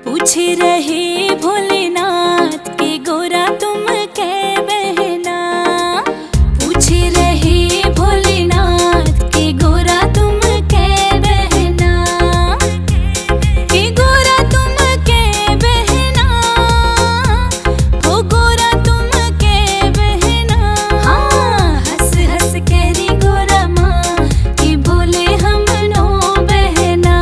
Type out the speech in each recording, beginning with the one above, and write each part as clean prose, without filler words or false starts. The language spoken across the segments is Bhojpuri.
पूछ रहे भोलेनाथ के गोरा तुम कै बहना। पूछ रहे भोलेनाथ के गोरा तुम कै बहना। के गोरा तुम कै बहना। हो गोरा तुम कै बहना। हाँ हंस हंस कहरी गोरा माँ कि भोले हम नो बहना।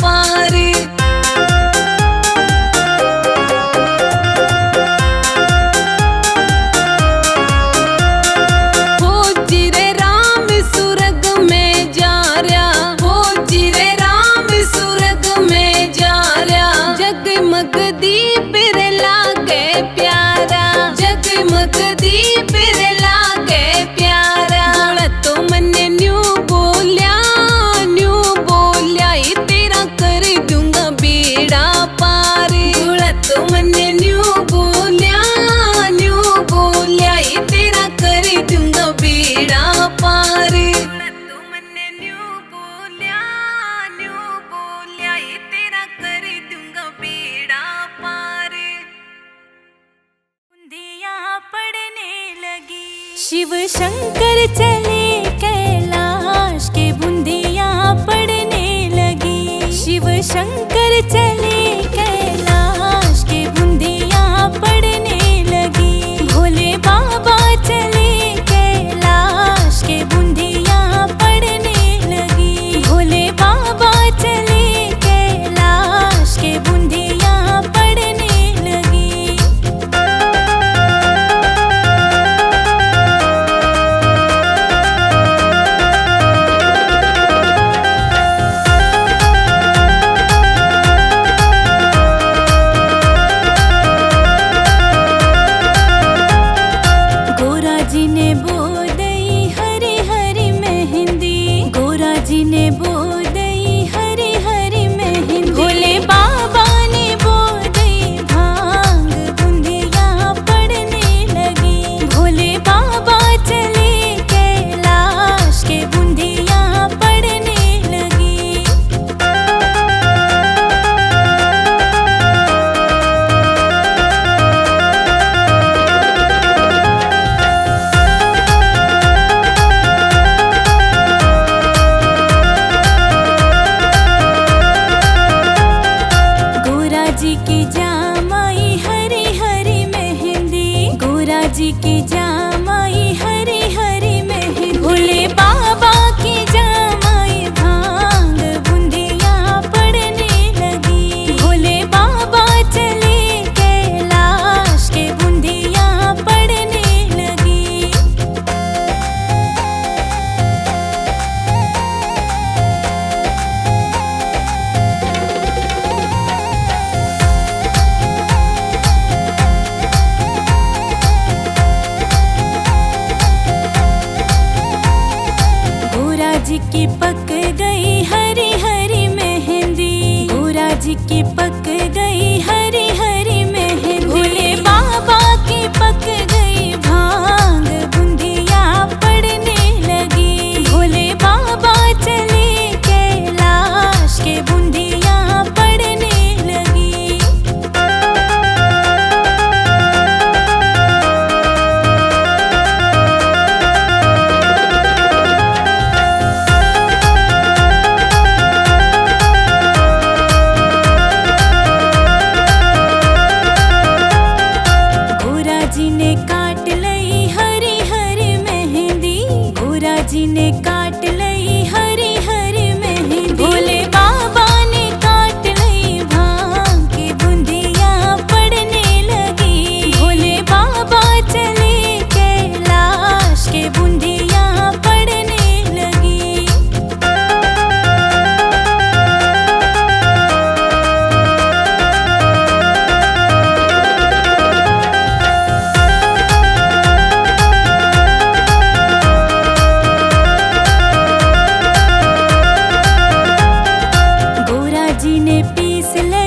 पार। फौजी रे राम सुरग में जा रहा, फौजी रे राम सुरग में जा रहा। जगमग दीप रे लागे प्यारा, जगमग दीप रे लागे प्यारा। भोला तो मन्ने न्यू बोलिया ये तेरा कर दूंगा बेड़ा पार। भोला तो मन्ने न्यू बोलिया ये तेरा कर दूंगा बेड़ा पार। भोला तो मन्ने न्यू बोलिया ये तेरा कर दूंगा बेड़ा पार। बूंदियां पड़ने लगी, शिव शंकर चले कैलाश के बूंदियां पड़ने लगी। शिव शंकर चले कैलाश के बूंदियां पड़ने लगी। भोले बाबा चले कैलाश के बूंदियां पड़ने लगी। भोले बाबा चले कैलाश के बूंदियां पड़ने लगी। गोरा जी ने बोदई हरी हरी मेहंदी, गोरा जी ने बोदई हरी हरी मेहंदी। भोले बाबा ने बोदई भांग बूंदियां पड़ने लगी। भोले बाबा चले कैलाश के बूंदियां पड़ने लगी। गोरा जी की जामाई हरी हरी मेहंदी, गोरा जी की जामाई हरी हरी मेहंदी। भोले बाबा की जामाई भांग बूंदियां पड़ने लगी। भोले बाबा चले कैलाश के बूंदियां पड़ने लगी। गोरा जी की पक गई हरी हरी मेहंदी, गोरा जी की पक गई हरी हरी मेहंदी। भोले बाबा की पक गई भांग बूंदियां पड़ने लगी। भोले बाबा चले कैलाश के बूंदियां पड़ने लगी। गोरा जी ने काट लई हरी हरी मेहंदी, गोरा जी ने काट लई हरी हरी मेहंदी। भोले बाबा ने काट लई भांग की बूंदियां पड़ने लगी। भोले बाबा चले कैलाश के बूंदियां पड़ने लगी। गोरा जी ने पीस लई